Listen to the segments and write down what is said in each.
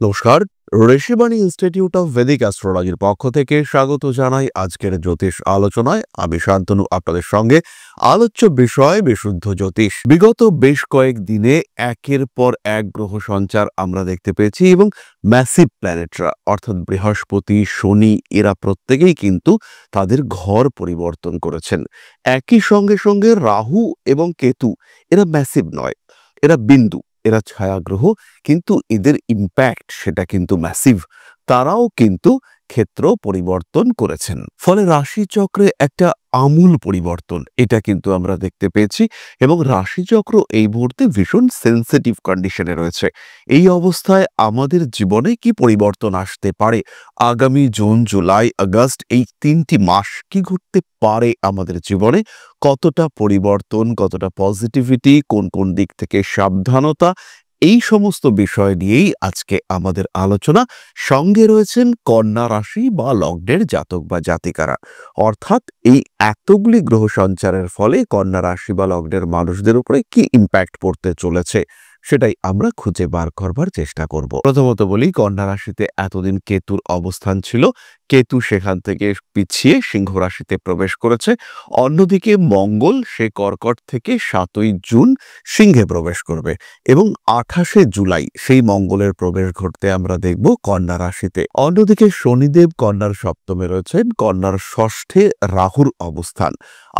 নমস্কার। Rishibani institute of Vedic অ্যাস্ট্রোলজির পক্ষ থেকে স্বাগত জানাই আজকের জ্যোতিষ আলোচনায়। আমি শান্তনু আপনাদের সঙ্গে। আলোচ্য বিষয় বিশুদ্ধ জ্যোতিষ। বিগত বেশ কয়েক দিনে একের পর এক গ্রহ সঞ্চার আমরা দেখতে পেয়েছি এবং ম্যাসিভ প্ল্যানেটরা অর্থাৎ বৃহস্পতি, শনি এরা প্রত্যেকেই কিন্তু তাদের ঘর পরিবর্তন করেছেন। একই সঙ্গে সঙ্গে রাহু এবং কেতু এরা ম্যাসিভ নয়, এরা বিন্দু, এরা ছায়াগ্রহ, কিন্তু এদের ইম্প্যাক্ট সেটা কিন্তু ম্যাসিভ। তারাও কিন্তু ক্ষেত্র পরিবর্তন করেছেন, ফলে রাশিচক্রে একটা আমূল পরিবর্তন এটা কিন্তু আমরা দেখতে পেয়েছি এবং রাশিচক্র এই মুহূর্তে ভীষণ সেন্সিটিভ কন্ডিশনে রয়েছে। এই অবস্থায় আমাদের জীবনে কি পরিবর্তন আসতে পারে, আগামী জুন, জুলাই, আগস্ট এই 3টি মাস কি ঘটতে পারে আমাদের জীবনে, কতটা পরিবর্তন, কতটা পজিটিভিটি, কোন কোন দিক থেকে সাবধানতা, এই সমস্ত বিষয় নিয়েই আজকে আমাদের আলোচনা। সঙ্গে রয়েছেন কন্যা রাশি বা লগ্নের জাতক বা জাতিকারা, অর্থাৎ এই এতগুলি গ্রহ সঞ্চারের ফলে কন্যা রাশি বা লগ্নের মানুষদের উপরে কি ইম্প্যাক্ট পড়তে চলেছে সেটাই আমরা খুঁজে বার করবার চেষ্টা করব। প্রথমত বলি, কন্যা রাশিতে এতদিন কেতুর অবস্থান ছিল, কেতু সেখান থেকে পিছিয়ে সিংহ রাশিতে প্রবেশ করেছে। অন্যদিকে মঙ্গল সে কর্কট থেকে 7ই জুন সিংহে প্রবেশ করবে এবং 28শে জুলাই সেই মঙ্গলের প্রবেশ ঘটতে আমরা দেখব কন্যা রাশিতে। অন্যদিকে শনিদেব কন্যার সপ্তমে রয়েছেন, কন্যার ষষ্ঠে রাহুর অবস্থান।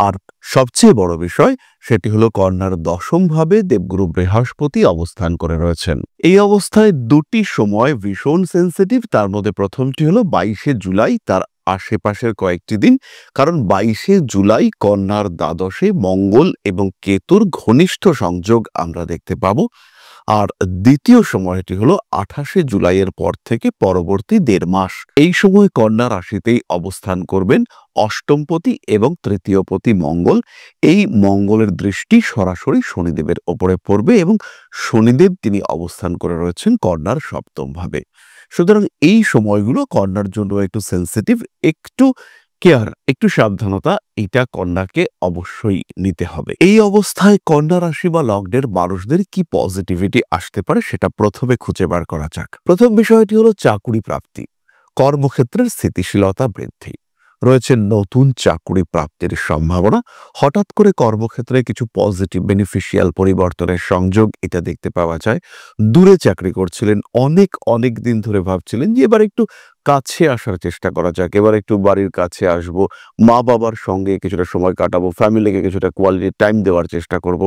আর সবচেয়ে বড় বিষয় সেটি হলো কন্যার দশম ভাবে দেবগুরু বৃহস্পতি অবস্থান করে রয়েছেন। এই অবস্থায় দুটি সময় ভীষণ সেন্সিটিভ। তার মধ্যে প্রথমটি হলো 22শে জুলাই, তার আশেপাশের কয়েকটি দিন, কারণ 22শে জুলাই কন্যার দ্বাদশে মঙ্গল এবং কেতুর ঘনিষ্ঠ সংযোগ আমরা দেখতে পাবো। আর দ্বিতীয় সময়টি হলো 28শে জুলাইয়ের পর থেকে পরবর্তী 1.5 মাস। এই সময় কন্যা রাশিতেই অবস্থান করবেন অষ্টমপতি এবং তৃতীয়পতি মঙ্গল। এই মঙ্গলের দৃষ্টি সরাসরি শনিদেবের ওপরে পড়বে এবং শনিদেব তিনি অবস্থান করে রয়েছেন কন্যার সপ্তম ভাবে। সুতরাং এই সময়গুলো কন্যার জন্য একটু সেন্সিটিভ, একটু কেয়ার, একটু সাবধানতা এটা কন্যাকে অবশ্যই নিতে হবে। এই অবস্থায় কন্যা রাশি বা লগ্নের মানুষদের কি পজিটিভিটি আসতে পারে সেটা প্রথমে খুঁজে বার করা যাক। প্রথম বিষয়টি হলো চাকুরি প্রাপ্তি, কর্মক্ষেত্রের স্থিতিশীলতা বৃদ্ধি, রয়েছে নতুন চাকুরি প্রাপ্তির সম্ভাবনা। হঠাৎ করে কর্মক্ষেত্রে কিছু পজিটিভ বেনিফিশিয়াল পরিবর্তনের সংযোগ এটা দেখতে পাওয়া যায়। দূরে চাকরি করছিলেন, অনেক অনেক দিন ধরে ভাবছিলেন যে এবার একটু কাছে আসার চেষ্টা করা যাক, এবার একটু বাড়ির কাছে আসবো, মা বাবার সঙ্গে কিছুটা সময় কাটাবো, ফ্যামিলিকে কিছুটা কোয়ালিটি টাইম দেওয়ার চেষ্টা করব।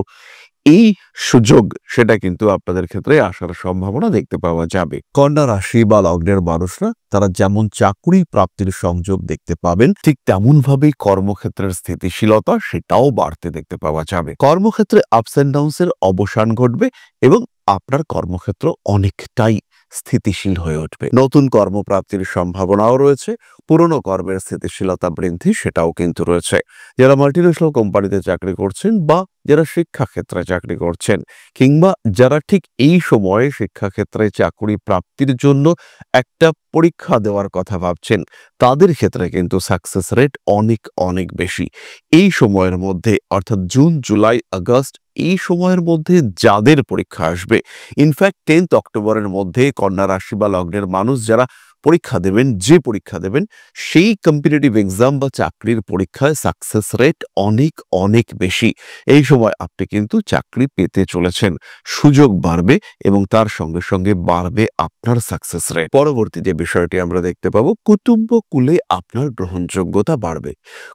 এই সুযোগ সেটা কিন্তু আপনাদের ক্ষেত্রে আসার সম্ভাবনা দেখতে পাওয়া যাবে। কন্যা রাশি বা লগ্নের মানুষরা তারা যেমন চাকুরি প্রাপ্তির সংযোগ দেখতে পাবেন, ঠিক তেমন ভাবেই কর্মক্ষেত্রের স্থিতিশীলতা সেটাও বাড়তে দেখতে পাওয়া যাবে। কর্মক্ষেত্রে আপস এন্ড ডাউনস এর অবসান ঘটবে এবং আপনার কর্মক্ষেত্র অনেকটাই স্থিতিশীল হয়ে উঠবে। নতুন কর্মপ্রাপ্তির সম্ভাবনাও রয়েছে, পুরনো কর্মের স্থিতিশীলতা বৃদ্ধি সেটাও কিন্তু রয়েছে। যারা মাল্টিন্যাশনাল কোম্পানিতে চাকরি করছেন বা যারা শিক্ষাক্ষেত্রে চাকরি করছেন, কিংবা যারা ঠিক এই সময়ে শিক্ষাক্ষেত্রে চাকরি প্রাপ্তির জন্য একটা পরীক্ষা দেওয়ার কথা ভাবছেন, তাদের ক্ষেত্রে কিন্তু সাকসেস রেট অনেক অনেক বেশি। এই সময়ের মধ্যে অর্থাৎ জুন, জুলাই, আগস্ট এই সময়ের মধ্যে যাদের পরীক্ষা আসবে, ইনফ্যাক্ট 10th অক্টোবরের মধ্যে কন্যা রাশি বা লগ্নের মানুষ যারা পরীক্ষা দেবেন, যে পরীক্ষা দেবেন সেই কম্পিটিটিভ এক্সাম বা চাকরির পরীক্ষায় সাকসেস রেট অনেক অনেক বেশি। এই সময় আপনি কিন্তু চাকরি পেতে চলেছেন, সুযোগ বাড়বে এবং তার সঙ্গে সঙ্গে বাড়বে আপনার সাকসেস রেট। পরবর্তী যে বিষয়টি আমরা দেখতে পাবো, কুটুম্বকুলে আপনার গ্রহণযোগ্যতা বাড়বে।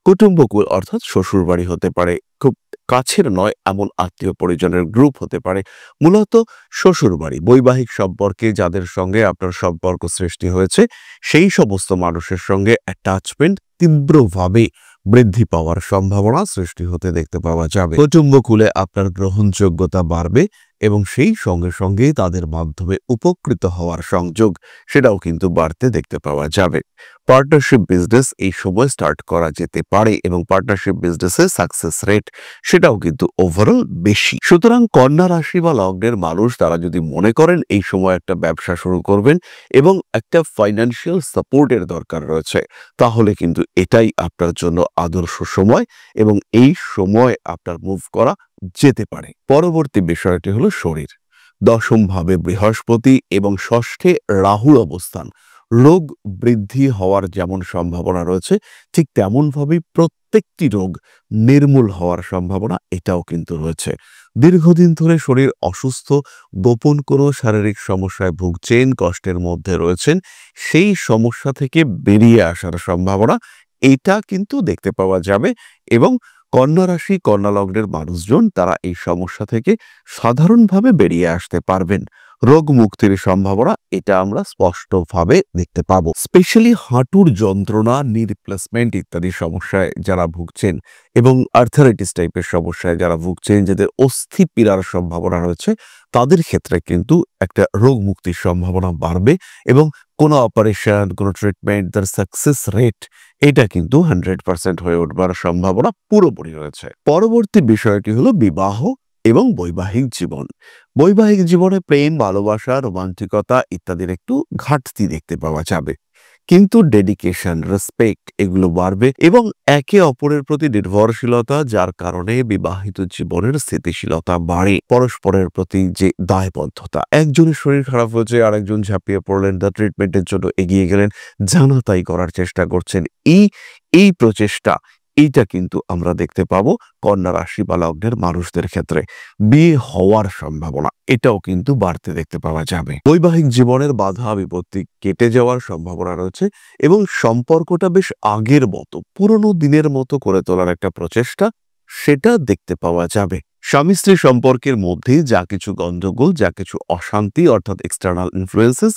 কুটুম্বকুল অর্থাৎ শ্বশুরবাড়ি হতে পারে, খুব কাছের নয় এমন আত্মীয় পরিজনের গ্রুপ হতে পারে, মূলত শ্বশুরবাড়ি, বৈবাহিক সম্পর্কে যাদের সঙ্গে আপনার সম্পর্ক সৃষ্টি হয়েছে সেই সমস্ত মানুষের সঙ্গে অ্যাটাচমেন্ট তীব্রভাবে বৃদ্ধি পাওয়ার সম্ভাবনা সৃষ্টি হতে দেখতে পাওয়া যাবে। কুটুম্বকুলে আপনার গ্রহণযোগ্যতা বাড়বে এবং সেই সঙ্গে সঙ্গে তাদের মাধ্যমে উপকৃত হওয়ার সংযোগ সেটাও কিন্তু বাড়তে দেখতে পাওয়া যাবে। পার্টনারশিপ বিজনেস এই সময় স্টার্ট করা যেতে পারে এবং পার্টনারশিপ বিজনেসের সাকসেস রেট সেটাও কিন্তু ওভারঅল বেশি। সুতরাং কন্যা রাশি বা লগ্নের মানুষ তারা যদি মনে করেন এই সময় একটা ব্যবসা শুরু করবেন এবং একটা ফাইন্যান্সিয়াল সাপোর্টের দরকার রয়েছে, তাহলে কিন্তু এটাই আপনার জন্য আদর্শ সময় এবং এই সময় আপনার মুভ করা যেতে পারে। পরবর্তী বিষয়টি হলো শরীর। দশম ভাবে বৃহস্পতি এবং ষষ্ঠে রাহুর অবস্থান রোগ বৃদ্ধি হওয়ার যেমন সম্ভাবনা রয়েছে, ঠিক তেমনভাবেই প্রত্যেকটি রোগ নির্মূল হওয়ার সম্ভাবনা এটাও কিন্তু রয়েছে। দীর্ঘদিন ধরে শরীর অসুস্থ, গোপন কোনো শারীরিক সমস্যায় ভুগছেন, কষ্টের মধ্যে রয়েছেন, সেই সমস্যা থেকে বেরিয়ে আসার সম্ভাবনা এটা কিন্তু দেখতে পাওয়া যাবে। এবং কন্যা রাশি, কন্যা লগ্নের মানুষজন তারা এই সমস্যা থেকে সাধারণভাবে বেরিয়ে আসতে পারবেন। রোগ মুক্তির সম্ভাবনা এটা আমরা স্পষ্টভাবে দেখতে পাবো। স্পেশালি হাঁটুর যন্ত্রণা, নি রিপ্লেসমেন্ট ইত্যাদি সমস্যায় যারা ভুগছেন এবং আর্থারাইটিস টাইপের সমস্যায় যারা ভুগছেন, যাদের অস্থি পীড়ার সম্ভাবনা রয়েছে, তাদের ক্ষেত্রে কিন্তু একটা রোগ মুক্তির সম্ভাবনা বাড়বে এবং কোনো অপারেশন, কোনো ট্রিটমেন্ট, তার সাকসেস রেট এটা কিন্তু 100% হয়ে উঠবার সম্ভাবনা পুরোপুরি রয়েছে। পরবর্তী বিষয়টি হলো বিবাহ এবং বৈবাহিক জীবন। বৈবাহিক জীবনে প্রেম, ভালোবাসা, রোমান্টিকতা ইত্যাদির একটু ঘাটতি দেখতে পাওয়া যাবে, কিন্তু ডেডিকেশন, রেসপেক্ট এগুলো বাড়বে এবং একে অপরের প্রতি নির্ভরশীলতা, যার কারণে বিবাহিত জীবনের স্থিতিশীলতা বাড়ে। পরস্পরের প্রতি যে দায়বদ্ধতা, একজনের শরীর খারাপ হয়েছে, আরেকজন ঝাঁপিয়ে পড়লেন, তার ট্রিটমেন্টের জন্য এগিয়ে গেলেন, জানা তাই করার চেষ্টা করছেন, এই প্রচেষ্টা এইটা কিন্তু আমরা দেখতে পাবো কন্যা রাশি বা লগ্নের মানুষদের ক্ষেত্রে। বিয়ে হওয়ার সম্ভাবনা এটাও কিন্তু বাড়তে দেখতে পাওয়া যাবে। বৈবাহিক জীবনের বাধা বিপত্তি কেটে যাওয়ার সম্ভাবনা রয়েছে এবং সম্পর্কটা বেশ আগের মতো, পুরনো দিনের মতো করে তোলার একটা প্রচেষ্টা সেটা দেখতে পাওয়া যাবে। স্বামী স্ত্রী সম্পর্কের মধ্যে যা কিছু গন্ডগোল, যা কিছু অশান্তি অর্থাৎ এক্সটার্নাল ইনফ্লুয়েন্সেস,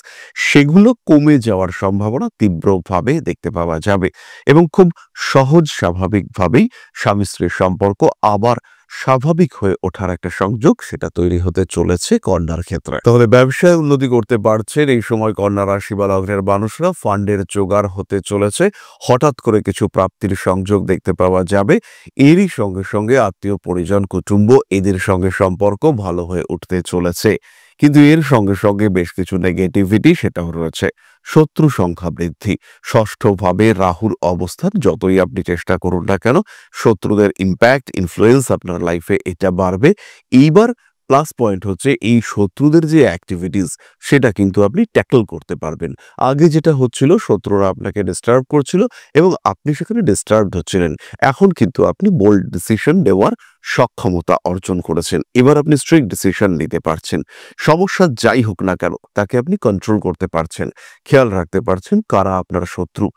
সেগুলো কমে যাওয়ার সম্ভাবনা তীব্রভাবে দেখতে পাওয়া যাবে এবং খুব সহজ স্বাভাবিকভাবেই স্বামী স্ত্রীর সম্পর্ক আবার স্বাভাবিক হয়ে ওঠার একটা সংযোগ সেটা তৈরি হতে চলেছে কন্যার ক্ষেত্রে। তাহলে ব্যবসায় উন্নতি করতে পারছেন এই সময় কন্যা রাশি বা লগ্নের মানুষরা। ফান্ডের জোগাড় হতে চলেছে, হঠাৎ করে কিছু প্রাপ্তির সংযোগ দেখতে পাওয়া যাবে। এরই সঙ্গে সঙ্গে আত্মীয় পরিজন, কুটুম্ব এদের সঙ্গে সম্পর্ক ভালো হয়ে উঠতে চলেছে, কিন্তু এর সঙ্গে সঙ্গে বেশ কিছু নেগেটিভিটি সেটাও রয়েছে। শত্রু সংখ্যা বৃদ্ধি, ষষ্ঠভাবে রাহুর অবস্থান, যতই আপনি চেষ্টা করুন না কেন শত্রুদের ইম্প্যাক্ট, ইনফ্লুয়েন্স আপনার লাইফে এটা বাড়বে। এইবার প্লাস পয়েন্ট হচ্ছে এই শত্রুদের যে অ্যাক্টিভিটিস সেটা কিন্তু আপনি ট্যাকল করতে পারবেন। আগে যেটা হচ্ছিল, শত্রুরা আপনাকে ডিস্টার্ব করছিল এবং আপনি সেখানে ডিস্টার্বড হচ্ছিলেন, এখন কিন্তু আপনি বোল্ড ডিসিশন নেওয়ার সক্ষমতা অর্জন করেছেন। এবার আপনি স্ট্রিক্ট ডিসিশন নিতে পারছেন। সমস্যা যাই হোক না কেন তাকে আপনি কন্ট্রোল করতে পারছেন, খেয়াল রাখতে পারছেন কারা আপনার শত্রু।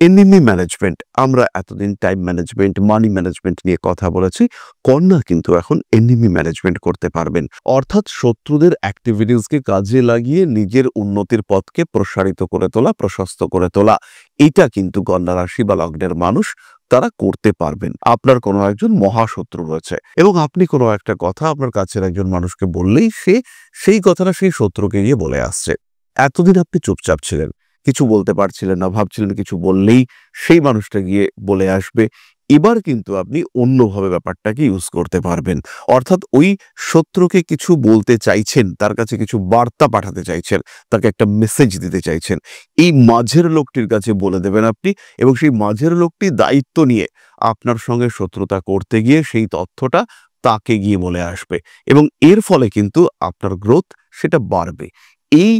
এনিমি ম্যানেজমেন্ট, আমরা এতদিন টাইম ম্যানেজমেন্ট, মানি ম্যানেজমেন্ট নিয়ে কথা বলেছি, কন্যা কিন্তু এখন এনিমি ম্যানেজমেন্ট করতে পারবেন, অর্থাৎ শত্রুদের অ্যাক্টিভিটিসকে কাজে লাগিয়ে নিজের উন্নতির পথকে প্রসারিত করে তোলা, প্রশস্ত করে তোলা, এটা কিন্তু কন্যা রাশি বা লগ্নের মানুষ তারা করতে পারবেন। আপনার কোনো একজন মহাশত্রু রয়েছে এবং আপনি কোনো একটা কথা আপনার কাছের একজন মানুষকে বললেই সে সেই কথাটা সেই শত্রুকে গিয়ে বলে আসছে। এতদিন আপনি চুপচাপ ছিলেন, কিছু বলতে পারছিলেন না, ভাবছিলেন কিছু বললেই সেই মানুষটা গিয়ে বলে আসবে। এবার কিন্তু আপনি অন্যভাবে ব্যাপারটাকে ইউজ করতে পারবেন, অর্থাৎ ওই শত্রুকে কিছু বলতে চাইছেন, তার কাছে কিছু বার্তা পাঠাতে চাইছেন, তাকে একটা মেসেজ দিতে চাইছেন, এই মাঝের লোকটির কাছে বলে দেবেন আপনি এবং সেই মাঝের লোকটি দায়িত্ব নিয়ে আপনার সঙ্গে শত্রুতা করতে গিয়ে সেই তথ্যটা তাকে গিয়ে বলে আসবে এবং এর ফলে কিন্তু আপনার গ্রোথ সেটা বাড়বে। এই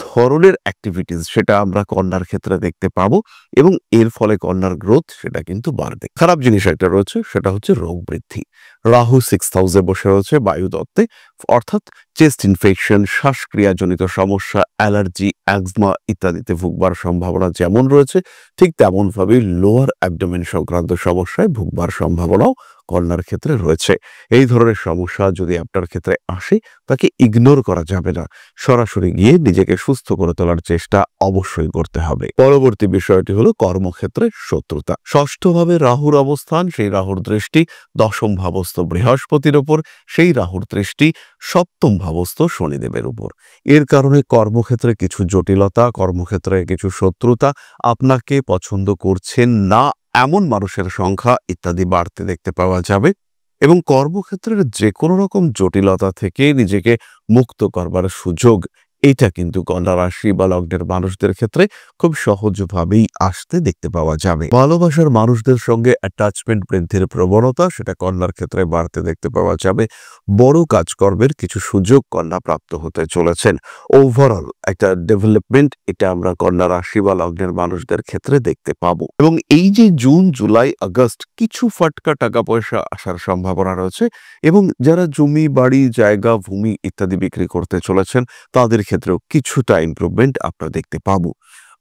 ধরনের অ্যাক্টিভিটিস সেটা আমরা কন্যার ক্ষেত্রে দেখতে পাবো এবং এর ফলে কন্যার গ্রোথ সেটা কিন্তু বাড়বে। খারাপ জিনিস একটা রয়েছে, সেটা হচ্ছে রোগ বৃদ্ধি। রাহু 6th হাউসে বসে রয়েছে বায়ুতত্ত্বে, অর্থাৎ চেস্ট ইনফেকশন, শ্বাসক্রিয়াজনিত সমস্যা, অ্যালার্জি, অ্যাজমা ইত্যাদিতে ভুগবার সম্ভাবনা যেমন রয়েছে, ঠিক তেমনভাবে লোয়ার অ্যাবডোমেন সংক্রান্ত সমস্যায় ভুগবার সম্ভাবনাও কন্যার ক্ষেত্রে রয়েছে। এই ধরনের সমস্যা যদি আপনার ক্ষেত্রে আসে তাকে ইগনোর করা যাবে না, সরাসরি গিয়ে নিজেকে সুস্থ করে তোলার চেষ্টা অবশ্যই করতে হবে। পরবর্তী বিষয়টি হলো কর্মক্ষেত্রে শত্রুতা। ষষ্ঠভাবে রাহুর অবস্থান, সেই রাহুর দৃষ্টি দশম ভাবস্থ বৃহস্পতির উপর, সেই রাহুর দৃষ্টি সপ্তম ভাবস্থ শনিদেবের উপর। এর কারণে কর্মক্ষেত্রে কিছু জটিলতা, কর্মক্ষেত্রে কিছু শত্রুতা, আপনাকে পছন্দ করছেন না এমন মানুষের সংখ্যা ইত্যাদি বাড়তে দেখতে পাওয়া যাবে এবং কর্মক্ষেত্রের যে কোনো রকম জটিলতা থেকে নিজেকে মুক্ত করবার সুযোগ এটা কিন্তু কন্যা রাশি বা লগ্নের মানুষদের ক্ষেত্রে খুব সহজভাবেই আসতে দেখতে পাওয়া যাবে। ভালোবাসার মানুষদের সঙ্গে অ্যাটাচমেন্ট বৃদ্ধির প্রবণতা সেটা কন্যার ক্ষেত্রে বাড়তে দেখতে পাওয়া যাবে। বড় কাজকর্মের কিছু সুযোগ কন্যা প্রাপ্ত হতে চলেছেন। ওভারঅল একটা ডেভেলপমেন্ট এটা আমরা কন্যা রাশি বা লগ্নের মানুষদের ক্ষেত্রে দেখতে পাবো। এবং এই যে জুন, জুলাই, আগস্ট কিছু ফাটকা টাকা পয়সা আসার সম্ভাবনা রয়েছে এবং যারা জমি, বাড়ি, জায়গা, ভূমি ইত্যাদি বিক্রি করতে চলেছেন তাদের ক্ষেত্রেও কিছুটা ইমপ্রুভমেন্ট আমরা দেখতে পাবো।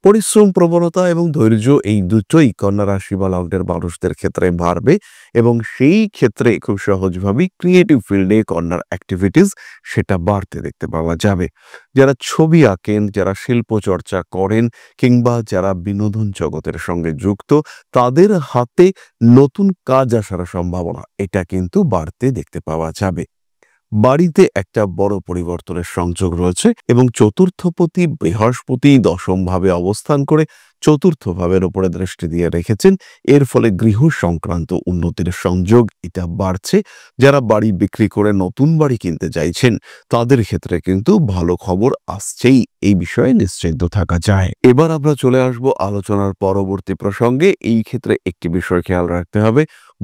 পরিশ্রম, প্রবণতা এবং ধৈর্য এই দুটোই কন্যা রাশি বা লগ্নের মানুষদের ক্ষেত্রে বাড়বে এবং সেই ক্ষেত্রে খুব সহজভাবেই ক্রিয়েটিভ ফিল্ডে কন্যার অ্যাক্টিভিটিস সেটা বাড়তে দেখতে পাওয়া যাবে। যারা ছবি আঁকেন, যারা শিল্প চর্চা করেন কিংবা যারা বিনোদন জগতের সঙ্গে যুক্ত তাদের হাতে নতুন কাজ আসার সম্ভাবনা এটা কিন্তু বাড়তে দেখতে পাওয়া যাবে। বাড়িতে একটা বড় পরিবর্তনের সংযোগ রয়েছে এবং চতুর্থপতি বৃহস্পতি দশম ভাবে অবস্থান করে চতুর্থ ভাবের উপরে দৃষ্টি দিয়ে রেখেছেন। এর ফলে গৃহ সংক্রান্ত উন্নতির সংযোগ এটা বাড়ছে। যারা বাড়ি বিক্রি করে নতুন বাড়ি কিনতে চাইছেন তাদের ক্ষেত্রে কিন্তু ভালো খবর আসছেই, এই বিষয়ে নিশ্চিন্ত থাকা যায়। এবার আমরা চলে আসব আলোচনার পরবর্তী প্রসঙ্গে। এই ক্ষেত্রে একটি বিষয় খেয়াল রাখতে হবে,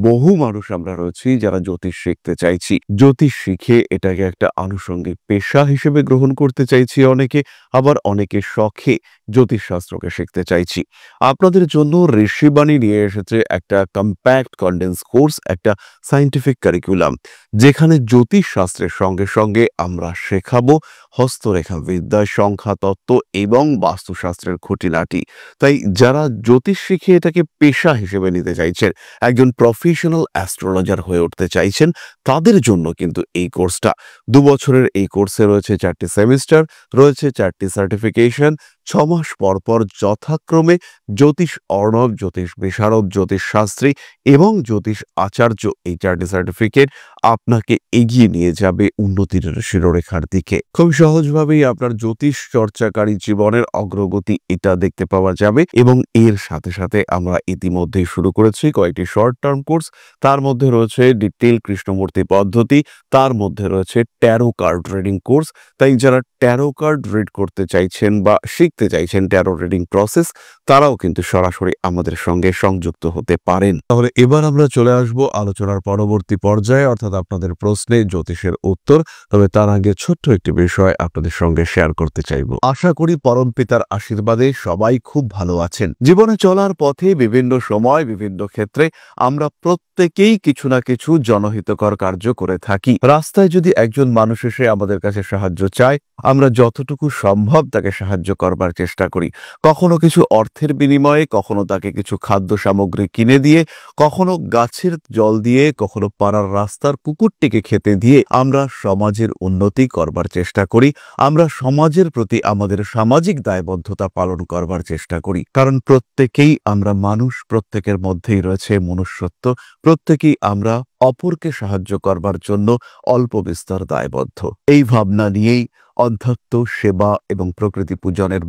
বহু মানুষ আমরা রয়েছি যারা জ্যোতিষ শিখতে চাইছি, জ্যোতিষ শিখে এটাকে একটা আনুষঙ্গিক পেশা হিসেবে গ্রহণ করতে চাইছি অনেকে, আবার অনেকে শখে জ্যোতিষ শাস্ত্রকে শিখতে চাইছি। আপনাদের জন্য ঋষিবাণী নিয়ে এসেছে একটা কম্প্যাক্ট কন্ডেন্স কোর্স, একটা সায়েন্টিফিক কারিকুলাম, যেখানে জ্যোতিষ শাস্ত্রের সঙ্গে সঙ্গে আমরা শেখাবো হস্তরেখা বিদ্যা, সংখ্যা তত্ত্ব এবং বাস্তুশাস্ত্রের খুঁটিনাটি। তাই যারা জ্যোতিষ শিখে এটাকে পেশা হিসেবে নিতে চাইছেন, একজন প্রফেশনাল অ্যাস্ট্রোলজার হয়ে উঠতে চাইছেন, তাদের জন্য কিন্তু এই কোর্সটা 2 বছরের। এই কোর্সে রয়েছে 4টি সেমিস্টার, রয়েছে 4টি সার্টিফিকেশন। 6 মাস পর পর যথাক্রমে জ্যোতিষ অর্ণব, জ্যোতিষ বিশারদ, জ্যোতিষ শাস্ত্রী এবং জ্যোতিষ আচার্য এই 4টি সার্টিফিকেট আপনাকে এগিয়ে নিয়ে যাবে উন্নতির শিরোরেখার দিকে। খুব সহজভাবেই আপনার জ্যোতিষ চর্চাকারী জীবনের অগ্রগতি এটা দেখতে পাওয়া যাবে। এবং এর সাথে সাথে আমরা ইতিমধ্যেই শুরু করেছি কয়েকটি শর্ট টার্ম কোর্স। তার মধ্যে রয়েছে ডিটেইল কৃষ্ণমূর্তি পদ্ধতি, তার মধ্যে রয়েছে ট্যারো কার্ড রিডিং কোর্স। তাই যারা ট্যারো কার্ড রিড করতে চাইছেন বা শিখতে চাইছেন ট্যারো রিডিং প্রসেস, তারাও কিন্তু সরাসরি আমাদের সঙ্গে সংযুক্ত হতে পারেন। তাহলে এবার আমরা চলে আসব আলোচনার পরবর্তী পর্যায়ে, অর্থাৎ আপনাদের প্রশ্নে জ্যোতিষের উত্তর। তবে তার আগে ছোট্ট একটি বিষয় আপনাদের সঙ্গে শেয়ার করতে চাইব। আশা করি পরম পিতার আশীর্বাদে সবাই খুব ভালো আছেন। জীবনে চলার পথে বিভিন্ন সময় বিভিন্ন ক্ষেত্রে আমরা প্রত্যেকেই কিছু না কিছু জনহিতকর কার্য করে থাকি। রাস্তায় যদি একজন মানুষ এসে আমাদের কাছে সাহায্য চায়, আমরা যতটুকু সম্ভব তাকে সাহায্য করবার চেষ্টা করি। কখনো কিছু অর্থের বিনিময়ে, কখনো তাকে কিছু খাদ্য সামগ্রী কিনে দিয়ে, কখনো গাছের জল দিয়ে, কখনো পাড়ার রাস্তার কুকুরটিকে খেতে দিয়ে আমরা সমাজের উন্নতি করবার চেষ্টা করি। আমরা সমাজের প্রতি আমাদের সামাজিক দায়বদ্ধতা পালন করবার চেষ্টা করি। কারণ প্রত্যেকেই আমরা মানুষ, প্রত্যেকের মধ্যেই রয়েছে মনুষ্যত্ব, প্রত্যেকেই আমরা অপরকে সাহায্য করবার জন্য অল্প বিস্তর দায়বদ্ধ। এই ভাবনা নিয়েই অধ্যাত্ম, সেবা এবং প্রকৃতি পূজনের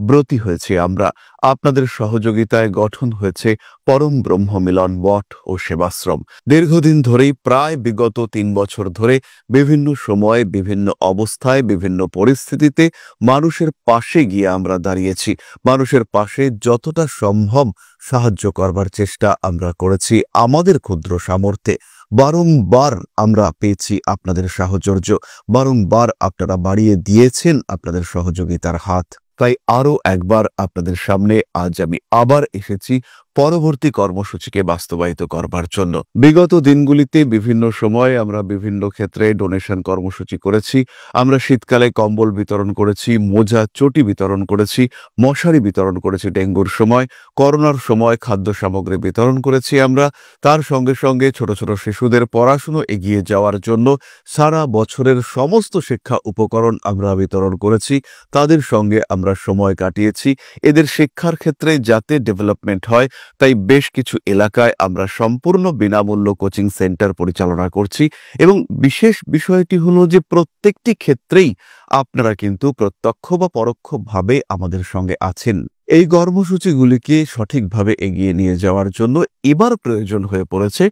ব্রতী হয়েছে আমরা। আপনাদের সহযোগিতায় গঠন হয়েছে পরম ব্রহ্ম মিলন মঠ ও সেবাশ্রম। দীর্ঘদিন ধরেই, প্রায় বিগত 3 বছর ধরে বিভিন্ন সময়ে, বিভিন্ন অবস্থায়, বিভিন্ন পরিস্থিতিতে মানুষের পাশে গিয়ে আমরা দাঁড়িয়েছি। মানুষের পাশে যতটা সম্ভব সাহায্য করবার চেষ্টা আমরা করেছি আমাদের ক্ষুদ্র সামর্থ্যে। বারংবার আমরা পেয়েছি আপনাদের সাহচর্য, বারংবার আপনারা বাড়িয়ে দিয়েছেন আপনাদের সহযোগিতার হাত। তাই আরো একবার আপনাদের সামনে আজ আমি আবার এসেছি পরবর্তী কর্মসূচিকে বাস্তবায়িত করবার জন্য। বিগত দিনগুলিতে বিভিন্ন সময়ে আমরা বিভিন্ন ক্ষেত্রে ডোনেশন কর্মসূচি করেছি। আমরা শীতকালে কম্বল বিতরণ করেছি, মোজা, চটি বিতরণ করেছি, মশারি বিতরণ করেছি ডেঙ্গুর সময়, করোনার সময় খাদ্য সামগ্রী বিতরণ করেছি আমরা। তার সঙ্গে সঙ্গে ছোট ছোট শিশুদের পড়াশুনো এগিয়ে যাওয়ার জন্য সারা বছরের সমস্ত শিক্ষা উপকরণ আমরা বিতরণ করেছি। তাদের সঙ্গে আমরা সময় কাটিয়েছি। এদের শিক্ষার ক্ষেত্রে যাতে ডেভেলপমেন্ট হয়, তাই বেশ কিছু এলাকায় আমরা সম্পূর্ণ বিনামূল্য কোচিং সেন্টার পরিচালনা করছি। এবং বিশেষ বিষয়টি হলো যে প্রত্যেকটি ক্ষেত্রেই আপনারা কিন্তু প্রত্যক্ষ বা পরোক্ষভাবে আমাদের সঙ্গে আছেন। এই কর্মসূচিগুলিকে সঠিকভাবে এগিয়ে নিয়ে যাওয়ার জন্য এবার প্রয়োজন হয়ে পড়েছে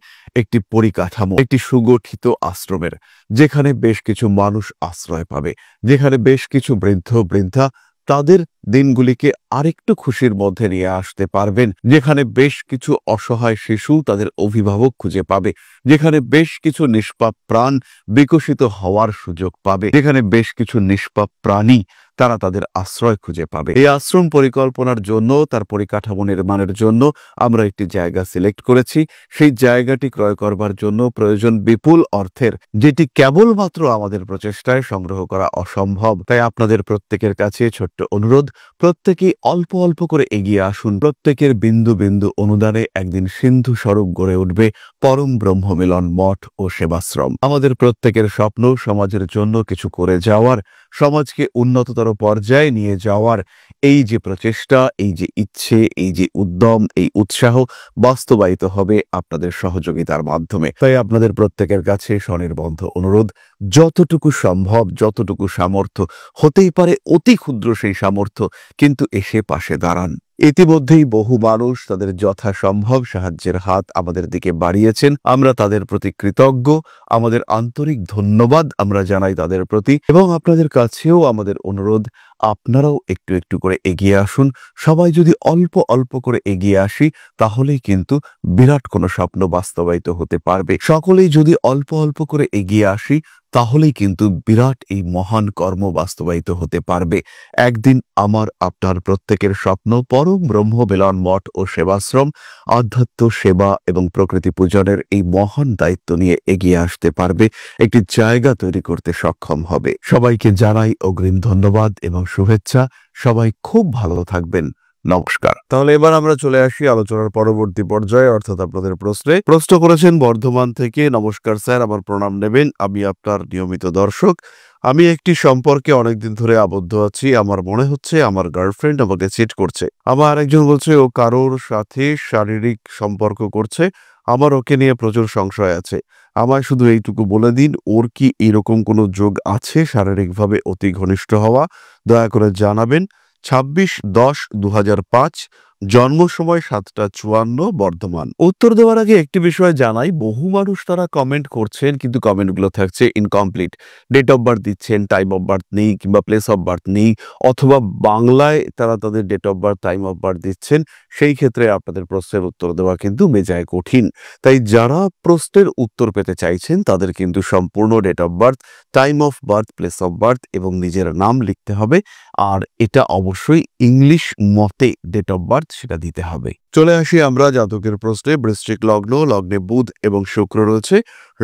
একটি পরিকাঠামো, একটি সুগঠিত আশ্রমের, যেখানে বেশ কিছু মানুষ আশ্রয় পাবে, যেখানে বেশ কিছু বৃদ্ধ বৃদ্ধা তাদের দিনগুলিকে আরেকটু খুশির মধ্যে নিয়ে আসতে পারবেন, যেখানে বেশ কিছু অসহায় শিশু তাদের অভিভাবক খুঁজে পাবে, যেখানে বেশ কিছু নিষ্পাপ প্রাণ বিকশিত হওয়ার সুযোগ পাবে, যেখানে বেশ কিছু নিষ্পাপ প্রাণী তারা তাদের আশ্রয় খুঁজে পাবে। এই আশ্রম পরিকল্পনার জন্য, তার পরিকাঠামো নির্মাণের জন্য আমরা একটি জায়গা সিলেক্ট করেছি। সেই জায়গাটি ক্রয় করবার জন্য প্রয়োজন বিপুল অর্থের, যেটি কেবলমাত্র আমাদের প্রচেষ্টায় সংগ্রহ করা অসম্ভব। তাই আপনাদের প্রত্যেকের কাছে ছোট্ট অনুরোধ, প্রত্যেকেই অল্প অল্প করে এগিয়ে আসুন। প্রত্যেকের বিন্দু বিন্দু অনুদানে একদিন সিন্ধু স্বরূপ গড়ে উঠবে পরম ব্রহ্মমিলন মঠ ও সেবাশ্রম। আমাদের প্রত্যেকের স্বপ্ন সমাজের জন্য কিছু করে যাওয়ার, সমাজকে উন্নততর পর্যায়ে নিয়ে যাওয়ার এই যে প্রচেষ্টা, এই যে ইচ্ছে, এই যে উদ্যম, এই উৎসাহ বাস্তবায়িত হবে আপনাদের সহযোগিতার মাধ্যমে। তাই আপনাদের প্রত্যেকের কাছে স্বনির্বন্ধ অনুরোধ, যতটুকু সম্ভব, যতটুকু সামর্থ্য, হতেই পারে অতি ক্ষুদ্র সেই সামর্থ্য, কিন্তু এসে পাশে দাঁড়ান। ইতিমধ্যেই বহু মানুষ তাদের যথাসম্ভব সাহায্যের হাত আমাদের দিকে বাড়িয়েছেন। আমরা তাদের প্রতি কৃতজ্ঞ, আমাদের আন্তরিক ধন্যবাদ আমরা জানাই তাদের প্রতি। এবং আপনাদের কাছেও আমাদের অনুরোধ, আপনারাও একটু একটু করে এগিয়ে আসুন। সবাই যদি অল্প অল্প করে এগিয়ে আসি, তাহলেই কিন্তু বিরাট কোনো স্বপ্ন বাস্তবায়িত হতে পারবে। সকলেই যদি অল্প অল্প করে এগিয়ে আসি, তাহলেই কিন্তু বিরাট এই মহান কর্ম বাস্তবায়িত হতে পারবে। একদিন আমার আপনার প্রত্যেকের স্বপ্ন পরম ব্রহ্মমিলন মঠ ও সেবাশ্রম আধ্যাত্ম সেবা এবং প্রকৃতি পূজনের এই মহান দায়িত্ব নিয়ে এগিয়ে আসতে পারবে, একটি জায়গা তৈরি করতে সক্ষম হবে। সবাইকে জানাই অগ্রিম ধন্যবাদ এবং শুভেচ্ছা। সবাই খুব ভালো থাকবেন। নমস্কার। তাহলে এবার আমরা চলে আসি আলোচনার পরবর্তী পর্যায়ে, অর্থাৎ আপনাদের প্রশ্ন করেছেন বর্ধমান থেকে। নমস্কার স্যার, আমার প্রণাম নেবেন। আমি আপনার নিয়মিত দর্শক। আমি একটি সম্পর্কে অনেকদিন ধরে আবদ্ধ আছি। আমার মনে হচ্ছে আমার গার্লফ্রেন্ড আমাকে চিট করছে। আমার আরেকজন বলছে ও কারোর সাথে শারীরিক সম্পর্ক করছে। আমার ওকে নিয়ে প্রচুর সংশয় আছে। আমায় শুধু এইটুকু বলে দিন, ওর কি এরকম কোনো যোগ আছে শারীরিকভাবে অতি ঘনিষ্ঠ হওয়া? দয়া করে জানাবেন। 26/10/2005, জন্ম সময় 7টা 54, বর্ধমান। উত্তর দেওয়ার আগে একটি বিষয় জানাই, বহু মানুষ তারা কমেন্ট করছেন, কিন্তু কমেন্টগুলো থাকছে ইনকমপ্লিট। ডেট অফ বার্থ দিচ্ছেন, টাইম অফ বার্থ নেই, কিংবা প্লেস অফ বার্থ নেই, অথবা বাংলায় তারা তাদের date of birth, time of birth দিচ্ছেন। সেই ক্ষেত্রে আপনাদের প্রশ্নের উত্তর দেওয়া কিন্তু বেজায় কঠিন। তাই যারা প্রশ্নের উত্তর পেতে চাইছেন, তাদের কিন্তু সম্পূর্ণ date of birth, time of birth, place of birth এবং নিজের নাম লিখতে হবে। আর এটা অবশ্যই ইংলিশ মতে ডেট অফ বার্থ সেটা দিতে হবে। চলে আসি আমরা জাতকের প্রশ্নে। বৃশ্চিক লগ্ন, লগ্নে বুধ এবং শুক্র রয়েছে।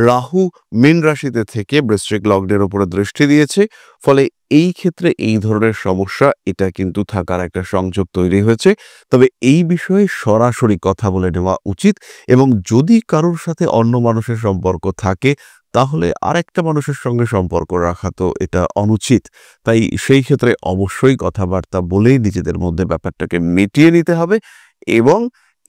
রাহু মীন রাশিতে থেকে বৃশ্চিক লগ্নের উপরে দৃষ্টি দিয়েছে, ফলে এই ক্ষেত্রে এই ধরনের সমস্যা এটা কিন্তু থাকার একটা সংযোগ তৈরি হয়েছে। তবে এই বিষয়ে সরাসরি কথা বলে নেওয়া উচিত, এবং যদি কারোর সাথে অন্য মানুষের সম্পর্ক থাকে, তাহলে আরেকটা মানুষের সঙ্গে সম্পর্ক রাখা তো এটা অনুচিত। তাই সেই ক্ষেত্রে অবশ্যই কথাবার্তা বলেই নিজেদের মধ্যে ব্যাপারটাকে মিটিয়ে নিতে হবে এবং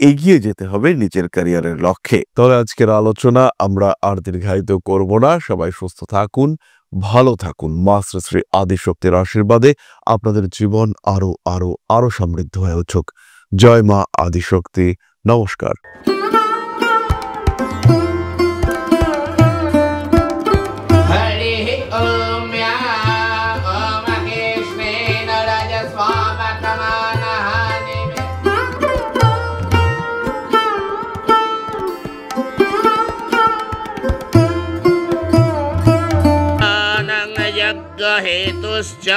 এগিয়ে যেতে হবে নিজের ক্যারিয়ারের লক্ষ্যে। তবে আজকের আলোচনা আমরা আর দীর্ঘায়িত করব না। সবাই সুস্থ থাকুন, ভালো থাকুন। মা শ্রী শ্রী আদিশক্তির আশীর্বাদে আপনাদের জীবন আরো আরো আরো সমৃদ্ধ হয়ে উঠুক। জয় মা আদিশক্তি। নমস্কার। हेतुश्च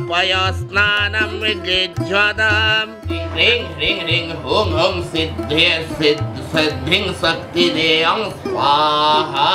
पयस्नानं विद्युज्वदां ह्रीं ह्रीं ह्रीं हुं हुं सिद्धे सिद्धिं शक्तिदेयं स्वाहा।